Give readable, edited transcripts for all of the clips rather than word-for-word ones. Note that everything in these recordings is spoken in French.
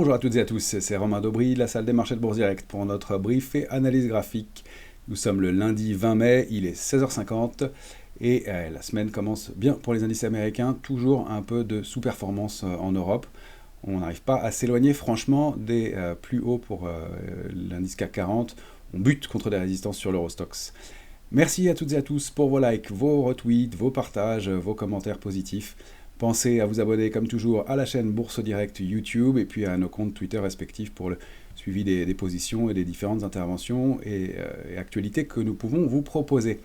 Bonjour à toutes et à tous, c'est Romain Daubry, la salle des marchés de Bourse Direct pour notre brief et analyse graphique. Nous sommes le lundi 20 mai, il est 16h50 et la semaine commence bien pour les indices américains, toujours un peu de sous-performance en Europe. On n'arrive pas à s'éloigner franchement des plus hauts pour l'indice CAC 40. On bute contre des résistances sur l'Eurostoxx. Merci à toutes et à tous pour vos likes, vos retweets, vos partages, vos commentaires positifs. Pensez à vous abonner comme toujours à la chaîne Bourse Direct YouTube et puis à nos comptes Twitter respectifs pour le suivi des positions et des différentes interventions et actualités que nous pouvons vous proposer.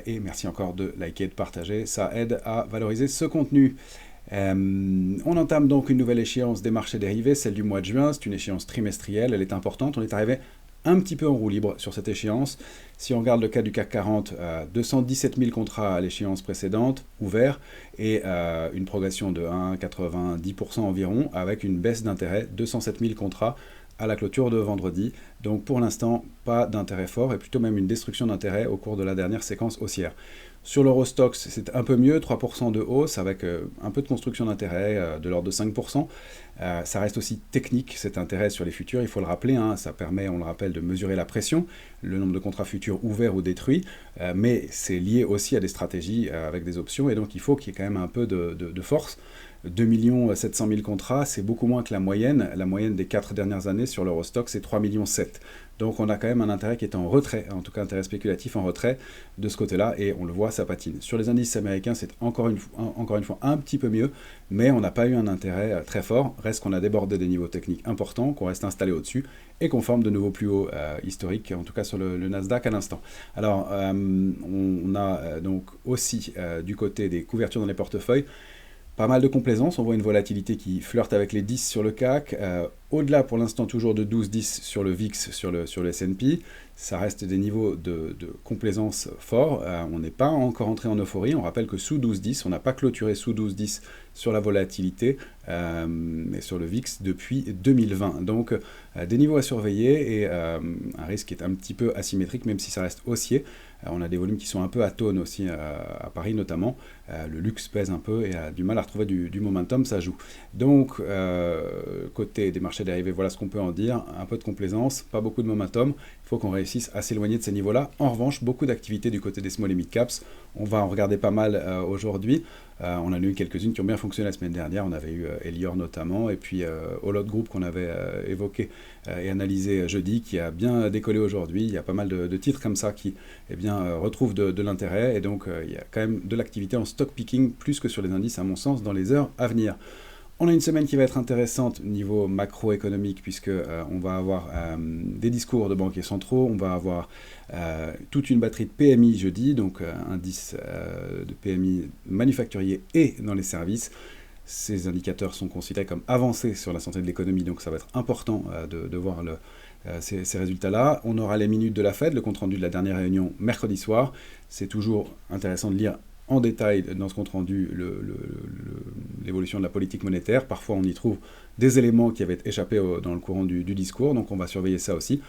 Et merci encore de liker et de partager, ça aide à valoriser ce contenu. On entame donc une nouvelle échéance des marchés dérivés, celle du mois de juin. C'est une échéance trimestrielle, elle est importante. On est arrivé un petit peu en roue libre sur cette échéance. Si on regarde le cas du CAC 40, 217 000 contrats à l'échéance précédente, ouverts, et une progression de 1,90% environ, avec une baisse d'intérêt, 207 000 contrats à la clôture de vendredi. Donc pour l'instant, pas d'intérêt fort, et plutôt même une destruction d'intérêt au cours de la dernière séquence haussière. Sur l'Eurostoxx, c'est un peu mieux, 3% de hausse, avec un peu de construction d'intérêt de l'ordre de 5%. Ça reste aussi technique, cet intérêt sur les futurs, il faut le rappeler, ça permet, on le rappelle, de mesurer la pression, le nombre de contrats futurs ouverts ou détruits, mais c'est lié aussi à des stratégies avec des options, et donc il faut qu'il y ait quand même un peu de force. 2 700 000 contrats, c'est beaucoup moins que la moyenne. La moyenne des 4 dernières années sur l'Eurostoxx, c'est 3,7 millions. Donc on a quand même un intérêt qui est en retrait, en tout cas intérêt spéculatif en retrait de ce côté-là, et on le voit, ça patine. Sur les indices américains, c'est encore une fois un petit peu mieux, mais on n'a pas eu un intérêt très fort. Reste qu'on a débordé des niveaux techniques importants, qu'on reste installé au-dessus, et qu'on forme de nouveaux plus hauts historiques, en tout cas sur le Nasdaq à l'instant. Alors, on a donc aussi du côté des couvertures dans les portefeuilles, pas mal de complaisance, on voit une volatilité qui flirte avec les 10 sur le CAC, au-delà pour l'instant toujours de 12-10 sur le VIX, sur le S&P, ça reste des niveaux de complaisance forts, on n'est pas encore entré en euphorie, on rappelle que sous 12-10, on n'a pas clôturé sous 12-10 sur la volatilité, mais sur le VIX depuis 2020, donc des niveaux à surveiller et un risque qui est un petit peu asymétrique, même si ça reste haussier. On a des volumes qui sont un peu atones aussi à Paris notamment. Le luxe pèse un peu et a du mal à retrouver du momentum, ça joue. Donc, côté des marchés dérivés, voilà ce qu'on peut en dire. Un peu de complaisance, pas beaucoup de momentum. Il faut qu'on réussisse à s'éloigner de ces niveaux-là. En revanche, beaucoup d'activités du côté des small et mid caps. On va en regarder pas mal aujourd'hui. On en a eu quelques-unes qui ont bien fonctionné la semaine dernière. On avait eu Elior notamment, et puis Holot Group qu'on avait évoqué et analysé jeudi, qui a bien décollé aujourd'hui. Il y a pas mal de titres comme ça qui retrouvent de l'intérêt, et donc il y a quand même de l'activité en stock picking plus que sur les indices à mon sens dans les heures à venir. On a une semaine qui va être intéressante niveau macroéconomique puisque on va avoir des discours de banquiers centraux, on va avoir toute une batterie de PMI jeudi, donc indice de PMI manufacturier et dans les services. Ces indicateurs sont considérés comme avancés sur la santé de l'économie, donc ça va être important de voir ces résultats-là. On aura les minutes de la Fed, le compte-rendu de la dernière réunion mercredi soir. C'est toujours intéressant de lire en détail dans ce compte-rendu l'évolution de la politique monétaire. Parfois, on y trouve des éléments qui avaient échappé dans le courant du discours, donc on va surveiller ça aussi.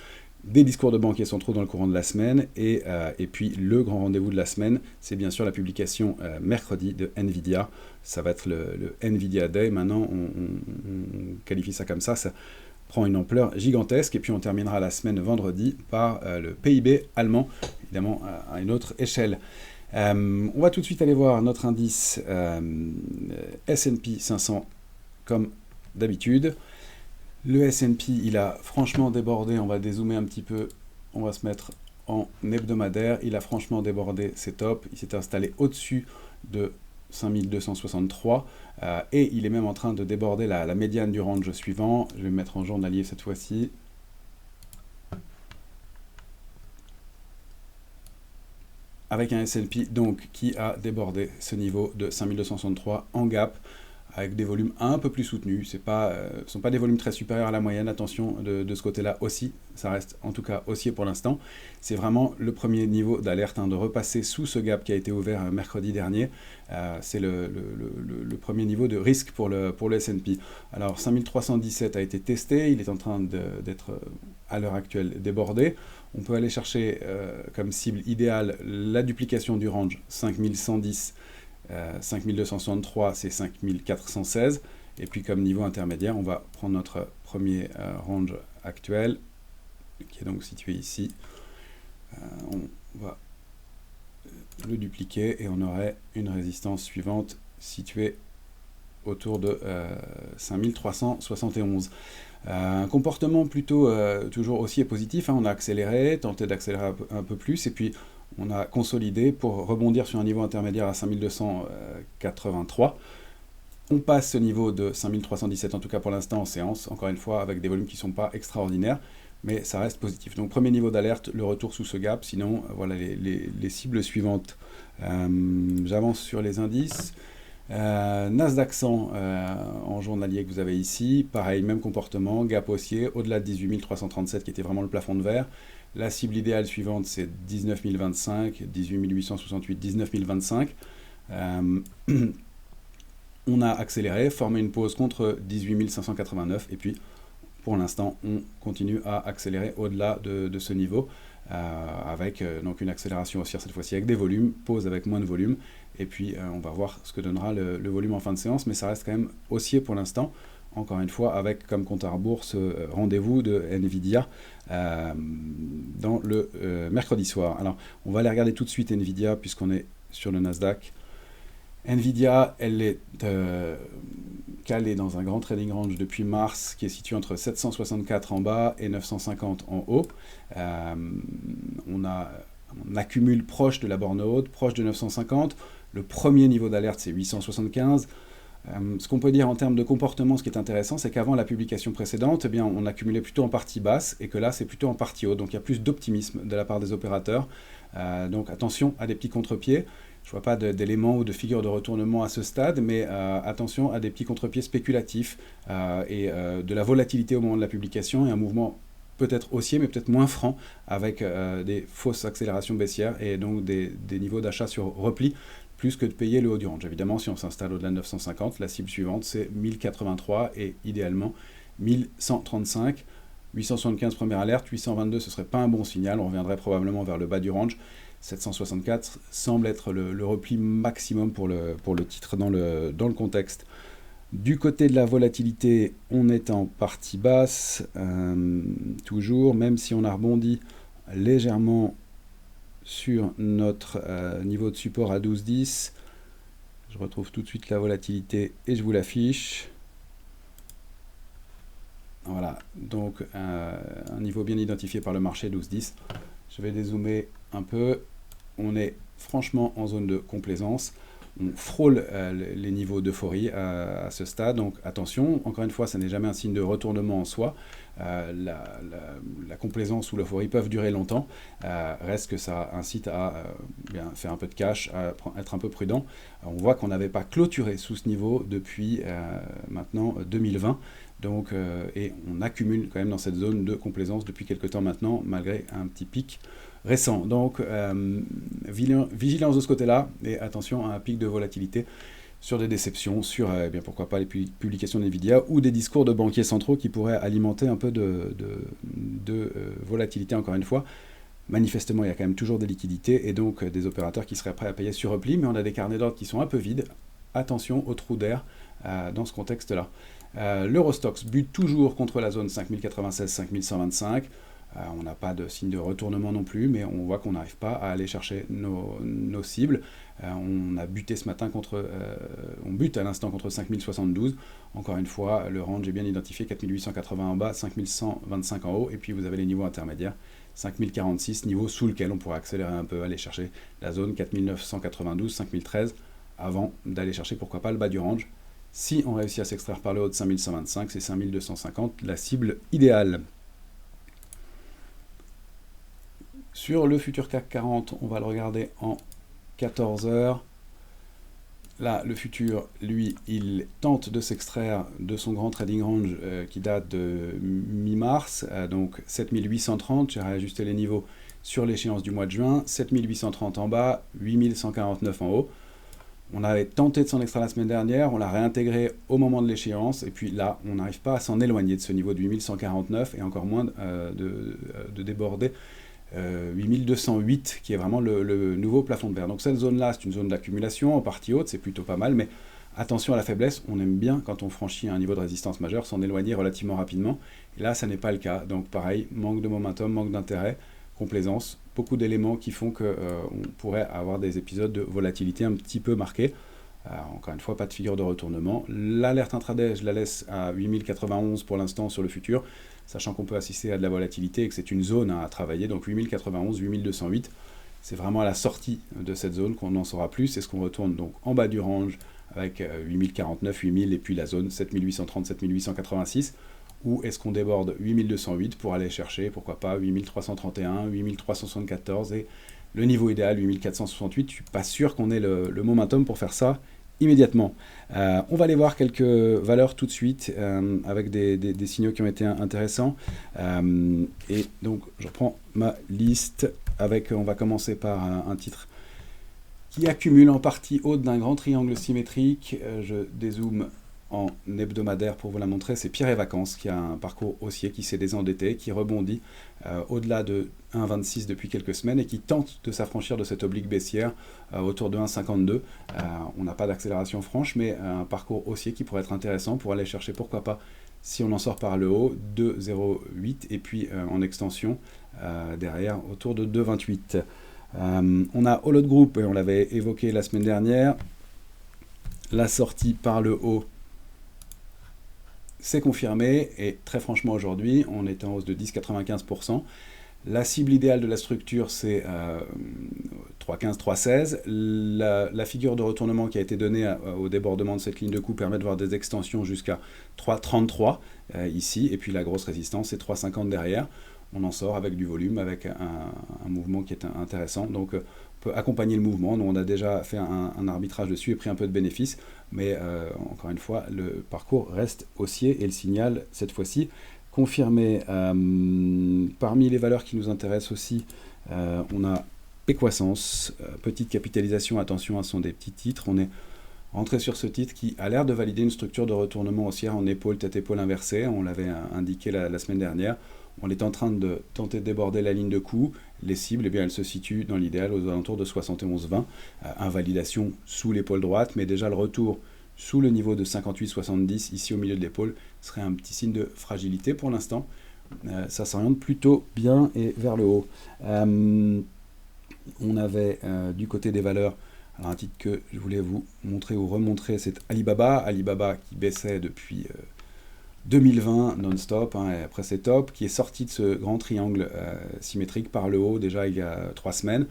Des discours de banquiers centraux dans le courant de la semaine, et puis le grand rendez-vous de la semaine, c'est bien sûr la publication mercredi de Nvidia. Ça va être le Nvidia Day. Maintenant, on qualifie ça comme ça prend une ampleur gigantesque, et puis on terminera la semaine vendredi par le PIB allemand, évidemment à une autre échelle. On va tout de suite aller voir notre indice S&P 500 comme d'habitude. Le S&P, il a franchement débordé, on va dézoomer un petit peu, on va se mettre en hebdomadaire, il a franchement débordé, c'est top, il s'est installé au-dessus de 5263 et il est même en train de déborder la médiane du range suivant. Je vais me mettre en journalier cette fois-ci. Avec un S&P donc qui a débordé ce niveau de 5263 en gap, avec des volumes un peu plus soutenus. Ce ne sont pas des volumes très supérieurs à la moyenne, attention de ce côté-là aussi, ça reste en tout cas haussier pour l'instant. C'est vraiment le premier niveau d'alerte, de repasser sous ce gap qui a été ouvert mercredi dernier. C'est le premier niveau de risque pour le S&P. Alors 5317 a été testé, il est en train d'être à l'heure actuelle débordé. On peut aller chercher comme cible idéale la duplication du range 5110, 5263, c'est 5416. Et puis comme niveau intermédiaire, on va prendre notre premier range actuel, qui est donc situé ici. On va le dupliquer et on aurait une résistance suivante située autour de 5371. Un comportement plutôt toujours haussier positif, hein. On a accéléré, tenté d'accélérer un peu plus, et puis on a consolidé pour rebondir sur un niveau intermédiaire à 5283. On passe ce niveau de 5317, en tout cas pour l'instant en séance, encore une fois avec des volumes qui ne sont pas extraordinaires, mais ça reste positif. Donc premier niveau d'alerte, le retour sous ce gap, sinon voilà les cibles suivantes. J'avance sur les indices. Nasdaq 100 en journalier que vous avez ici, pareil, même comportement, gap haussier, au-delà de 18 337 qui était vraiment le plafond de verre. La cible idéale suivante c'est 19 025, 18 868, 19 025. On a accéléré, formé une pause contre 18 589 et puis pour l'instant on continue à accélérer au-delà de ce niveau avec donc une accélération haussière cette fois-ci avec des volumes, pause avec moins de volume et puis on va voir ce que donnera le volume en fin de séance, mais ça reste quand même haussier pour l'instant, encore une fois avec comme compte à rebours ce rendez-vous de Nvidia dans le mercredi soir. Alors on va aller regarder tout de suite Nvidia puisqu'on est sur le Nasdaq. Nvidia, elle est calée dans un grand trading range depuis mars qui est situé entre 764 en bas et 950 en haut. On accumule proche de la borne haute, proche de 950. Le premier niveau d'alerte, c'est 875. Ce qu'on peut dire en termes de comportement, ce qui est intéressant, c'est qu'avant la publication précédente, eh bien, on accumulait plutôt en partie basse et que là, c'est plutôt en partie haute. Donc il y a plus d'optimisme de la part des opérateurs. Donc attention à des petits contre-pieds. Je ne vois pas d'éléments ou de figures de retournement à ce stade, mais attention à des petits contre-pieds spéculatifs et de la volatilité au moment de la publication et un mouvement peut-être haussier, mais peut-être moins franc, avec des fausses accélérations baissières et donc des niveaux d'achat sur repli, plus que de payer le haut du range. Évidemment, si on s'installe au-delà de 950, la cible suivante, c'est 1083 et idéalement 1135. 875 première alerte, 822 ce serait pas un bon signal, on reviendrait probablement vers le bas du range. 764 semble être le repli maximum pour le titre dans le contexte. Du côté de la volatilité, on est en partie basse, toujours, même si on a rebondi légèrement sur notre niveau de support à 12,10. Je retrouve tout de suite la volatilité et je vous l'affiche. Voilà, donc un niveau bien identifié par le marché, 12,10. Je vais dézoomer un peu. On est franchement en zone de complaisance. On frôle les niveaux d'euphorie à ce stade. Donc attention, encore une fois, ça n'est jamais un signe de retournement en soi. La complaisance ou l'euphorie peuvent durer longtemps. Reste que ça incite à faire un peu de cash, à être un peu prudent. On voit qu'on n'avait pas clôturé sous ce niveau depuis maintenant 2020. Donc, et on accumule quand même dans cette zone de complaisance depuis quelques temps maintenant, malgré un petit pic récent. Donc, vigilance de ce côté-là, et attention à un pic de volatilité sur des déceptions, sur pourquoi pas les publications d'Nvidia, ou des discours de banquiers centraux qui pourraient alimenter un peu de volatilité, encore une fois. Manifestement, il y a quand même toujours des liquidités, et donc des opérateurs qui seraient prêts à payer sur repli, mais on a des carnets d'ordre qui sont un peu vides. Attention aux trous d'air dans ce contexte-là. L'Eurostoxx bute toujours contre la zone 5096-5125. On n'a pas de signe de retournement non plus, mais on voit qu'on n'arrive pas à aller chercher nos cibles. On a buté ce matin on bute à l'instant contre 5072. Encore une fois, le range est bien identifié, 4880 en bas, 5125 en haut, et puis vous avez les niveaux intermédiaires, 5046, niveau sous lequel on pourrait accélérer un peu, aller chercher la zone 4992, 5013, avant d'aller chercher pourquoi pas le bas du range. Si on réussit à s'extraire par le haut de 5125, c'est 5250, la cible idéale. Sur le futur CAC 40, on va le regarder en 14 heures. Là, le futur, lui, il tente de s'extraire de son grand trading range qui date de mi-mars, donc 7830, j'ai réajusté les niveaux sur l'échéance du mois de juin, 7830 en bas, 8149 en haut. On avait tenté de s'en extraire la semaine dernière, on l'a réintégré au moment de l'échéance, et puis là, on n'arrive pas à s'en éloigner de ce niveau de 8149, et encore moins de déborder 8208, qui est vraiment le nouveau plafond de verre. Donc cette zone-là, c'est une zone d'accumulation, en partie haute, c'est plutôt pas mal, mais Attention à la faiblesse, on aime bien quand on franchit un niveau de résistance majeur s'en éloigner relativement rapidement. Et là, ça n'est pas le cas. Donc pareil, manque de momentum, manque d'intérêt, complaisance, beaucoup d'éléments qui font qu'on pourrait avoir des épisodes de volatilité un petit peu marqués. Encore une fois, pas de figure de retournement. L'alerte intraday, je la laisse à 8091 pour l'instant sur le futur, sachant qu'on peut assister à de la volatilité et que c'est une zone à travailler. Donc 8091, 8208, c'est vraiment à la sortie de cette zone qu'on en saura plus. Est-ce qu'on retourne donc en bas du range avec 8049, 8000 et puis la zone 7830, 7886, ou est-ce qu'on déborde 8208 pour aller chercher, pourquoi pas, 8331, 8374 et le niveau idéal 8468. Je ne suis pas sûr qu'on ait le momentum pour faire ça immédiatement. On va aller voir quelques valeurs tout de suite avec des signaux qui ont été intéressants. Et donc je reprends ma liste avec, on va commencer par un titre qui accumule en partie haute d'un grand triangle symétrique. Je dézoome en hebdomadaire pour vous la montrer. C'est Pierre et Vacances qui a un parcours haussier, qui s'est désendetté, qui rebondit au-delà de 1,26 depuis quelques semaines et qui tente de s'affranchir de cette oblique baissière autour de 1,52. On n'a pas d'accélération franche, mais un parcours haussier qui pourrait être intéressant pour aller chercher, pourquoi pas, si on en sort par le haut, 2,08 et puis en extension derrière autour de 2,28. On a Holod Group, et on l'avait évoqué la semaine dernière, la sortie par le haut s'est confirmée, et très franchement aujourd'hui, on est en hausse de 10,95%. La cible idéale de la structure, c'est 3,15, 3,16. La figure de retournement qui a été donnée au débordement de cette ligne de coup permet de voir des extensions jusqu'à 3,33 ici, et puis la grosse résistance, c'est 3,50 derrière. On en sort avec du volume, avec un mouvement qui est intéressant. Donc on peut accompagner le mouvement. Nous, on a déjà fait un arbitrage dessus et pris un peu de bénéfices. Mais encore une fois, le parcours reste haussier et le signal, cette fois-ci, confirmé. Parmi les valeurs qui nous intéressent aussi, on a Péquoissance, petite capitalisation, attention, ce sont des petits titres. On est rentré sur ce titre qui a l'air de valider une structure de retournement haussière en épaule, tête-épaule inversée. On l'avait indiqué la semaine dernière. On est en train de tenter de déborder la ligne de coup. Les cibles, eh bien, elles se situent dans l'idéal aux alentours de 71,20. Invalidation sous l'épaule droite, mais déjà le retour sous le niveau de 58,70 ici au milieu de l'épaule serait un petit signe de fragilité pour l'instant. Ça s'oriente plutôt bien et vers le haut. On avait du côté des valeurs, alors un titre que je voulais vous montrer ou remontrer, c'est Alibaba. Alibaba qui baissait depuis 2020 non-stop, et après c'est top, qui est sorti de ce grand triangle symétrique par le haut déjà il y a 3 semaines,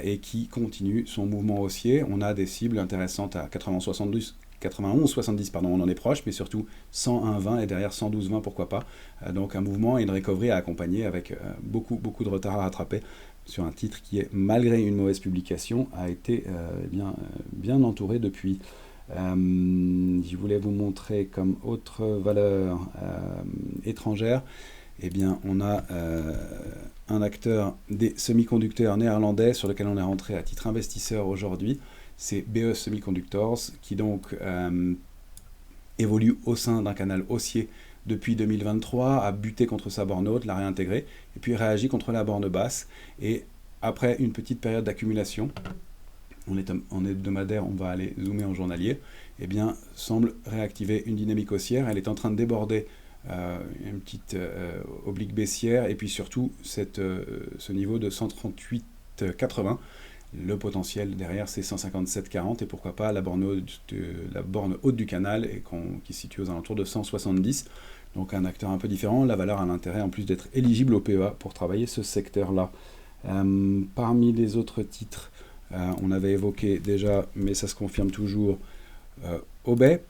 et qui continue son mouvement haussier. On a des cibles intéressantes à 91,70, pardon, on en est proche, mais surtout 101,20 et derrière 112,20, pourquoi pas. Donc un mouvement et une recovery à accompagner avec beaucoup de retard à rattraper sur un titre qui, est, malgré une mauvaise publication, a été bien entouré depuis. Je voulais vous montrer comme autre valeur étrangère, eh bien on a un acteur des semi-conducteurs néerlandais sur lequel on est rentré à titre investisseur aujourd'hui, c'est BE Semiconductors, qui donc évolue au sein d'un canal haussier depuis 2023, a buté contre sa borne haute, l'a réintégré, et puis réagit contre la borne basse, et après une petite période d'accumulation, on est en hebdomadaire, on va aller zoomer en journalier, eh bien, semble réactiver une dynamique haussière. Elle est en train de déborder une petite oblique baissière, et puis surtout ce niveau de 138,80. Le potentiel derrière, c'est 157,40, et pourquoi pas la borne haute du canal, et qui se situe aux alentours de 170. Donc un acteur un peu différent. La valeur a l'intérêt, en plus d'être éligible au PEA, pour travailler ce secteur-là. Parmi les autres titres, on avait évoqué déjà, mais ça se confirme toujours, Obey,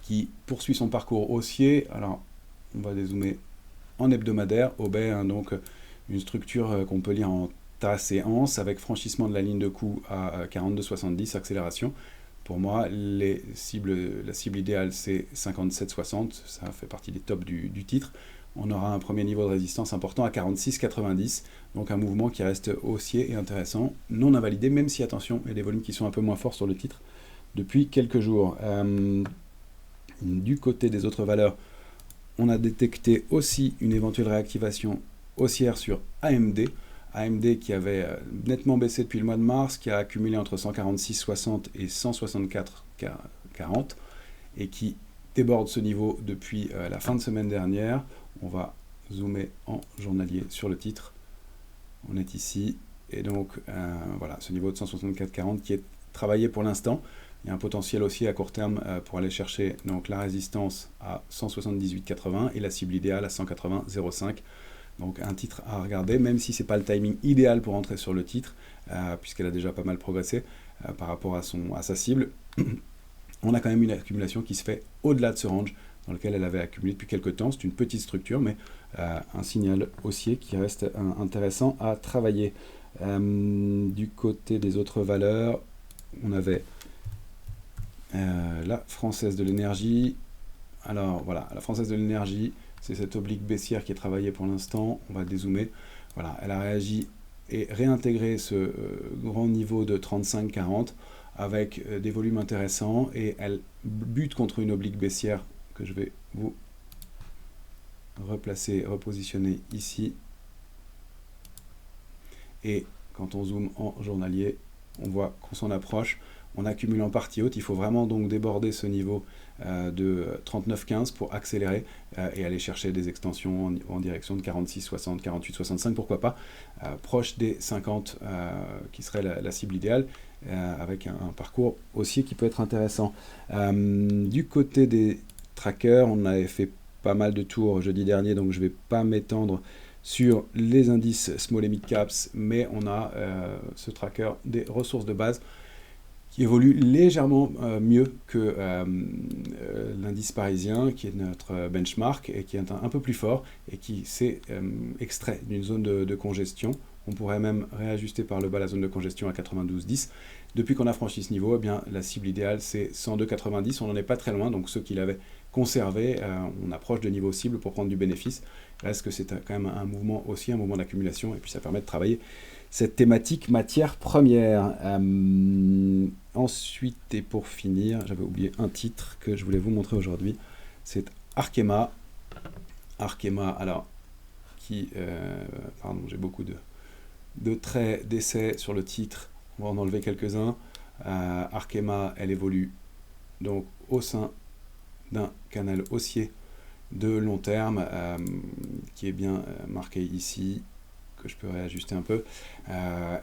qui poursuit son parcours haussier. Alors, on va dézoomer en hebdomadaire. Obey, donc une structure qu'on peut lire en tasse et anse, avec franchissement de la ligne de coup à 42,70, accélération. Pour moi, la cible idéale, c'est 57,60. Ça fait partie des tops du titre. On aura un premier niveau de résistance important à 46,90, donc un mouvement qui reste haussier et intéressant, non invalidé, même si, attention, il y a des volumes qui sont un peu moins forts sur le titre depuis quelques jours. Du côté des autres valeurs, on a détecté aussi une éventuelle réactivation haussière sur AMD. AMD qui avait nettement baissé depuis le mois de mars, qui a accumulé entre 146,60 et 164,40 et qui déborde ce niveau depuis la fin de semaine dernière. On va zoomer en journalier sur le titre. On est ici et donc voilà, ce niveau de 164,40 qui est travaillé pour l'instant. Il y a un potentiel aussi à court terme pour aller chercher donc la résistance à 178,80 et la cible idéale à 180,05. Donc un titre à regarder, même si ce n'est pas le timing idéal pour entrer sur le titre, puisqu'elle a déjà pas mal progressé par rapport à sa cible. On a quand même une accumulation qui se fait au-delà de ce range dans lequel elle avait accumulé depuis quelques temps. C'est une petite structure, mais un signal haussier qui reste intéressant à travailler. Du côté des autres valeurs, on avait la Française de l'énergie. Alors voilà, la Française de l'énergie, c'est cette oblique baissière qui est travaillée pour l'instant. On va dézoomer. Voilà, elle a réagi et réintégré ce grand niveau de 35,40 avec des volumes intéressants et elle bute contre une oblique baissière que je vais vous repositionner ici. Et quand on zoome en journalier, on voit qu'on s'en approche. On accumule en partie haute. Il faut vraiment donc déborder ce niveau de 39,15 pour accélérer et aller chercher des extensions en direction de 46,60, 48,65, pourquoi pas, proche des 50 qui serait la cible idéale, avec un parcours haussier qui peut être intéressant. Du côté des trackers, on avait fait pas mal de tours jeudi dernier, donc je ne vais pas m'étendre sur les indices small et mid caps, mais on a ce tracker des ressources de base qui évolue légèrement mieux que l'indice parisien, qui est notre benchmark, et qui est un peu plus fort, et qui s'est extrait d'une zone de congestion. On pourrait même réajuster par le bas la zone de congestion à 92,10. Depuis qu'on a franchi ce niveau, eh bien, la cible idéale, c'est 102,90. On n'en est pas très loin, donc ceux qui l'avaient conservé, on approche de niveau cible pour prendre du bénéfice. Reste que c'est quand même un mouvement aussi, un mouvement d'accumulation, et puis ça permet de travailler cette thématique matière première. Ensuite, et pour finir, j'avais oublié un titre que je voulais vous montrer aujourd'hui, c'est Arkema. Arkema, alors, pardon, j'ai beaucoup de traits d'essai sur le titre, on va en enlever quelques-uns. Arkema, elle évolue donc au sein d'un canal haussier de long terme, qui est bien marqué ici, que je peux réajuster un peu.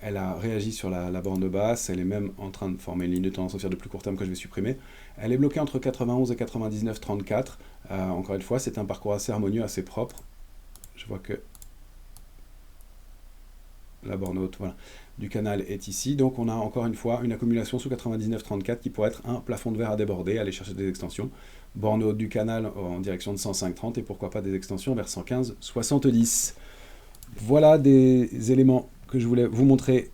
Elle a réagi sur la borne basse, elle est même en train de former une ligne de tendance haussière de plus court terme que je vais supprimer. Elle est bloquée entre 91 et 99,34. Encore une fois, c'est un parcours assez harmonieux, assez propre. Je vois que la borne haute, voilà, du canal est ici. Donc on a encore une fois une accumulation sous 99,34 qui pourrait être un plafond de verre à déborder, aller chercher des extensions. Borne haute du canal en direction de 105,30 et pourquoi pas des extensions vers 115,70. Voilà des éléments que je voulais vous montrer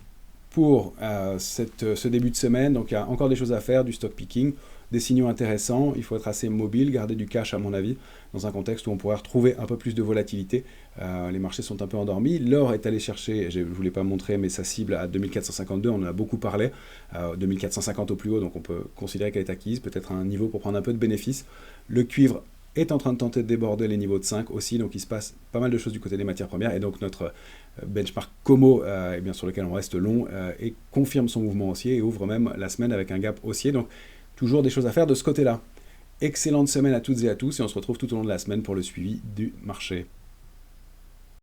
pour ce début de semaine. Donc il y a encore des choses à faire, du stock picking, des signaux intéressants. Il faut être assez mobile, garder du cash à mon avis, dans un contexte où on pourrait retrouver un peu plus de volatilité. Les marchés sont un peu endormis. L'or est allé chercher, je ne vous l'ai pas montré, mais sa cible à 2452, on en a beaucoup parlé. 2450 au plus haut, donc on peut considérer qu'elle est acquise, peut-être à un niveau pour prendre un peu de bénéfice. Le cuivre est en train de tenter de déborder les niveaux de 5 aussi, donc il se passe pas mal de choses du côté des matières premières, et donc notre benchmark Como, eh bien, sur lequel on reste long, et confirme son mouvement haussier, et ouvre même la semaine avec un gap haussier, donc toujours des choses à faire de ce côté-là. Excellente semaine à toutes et à tous, et on se retrouve tout au long de la semaine pour le suivi du marché.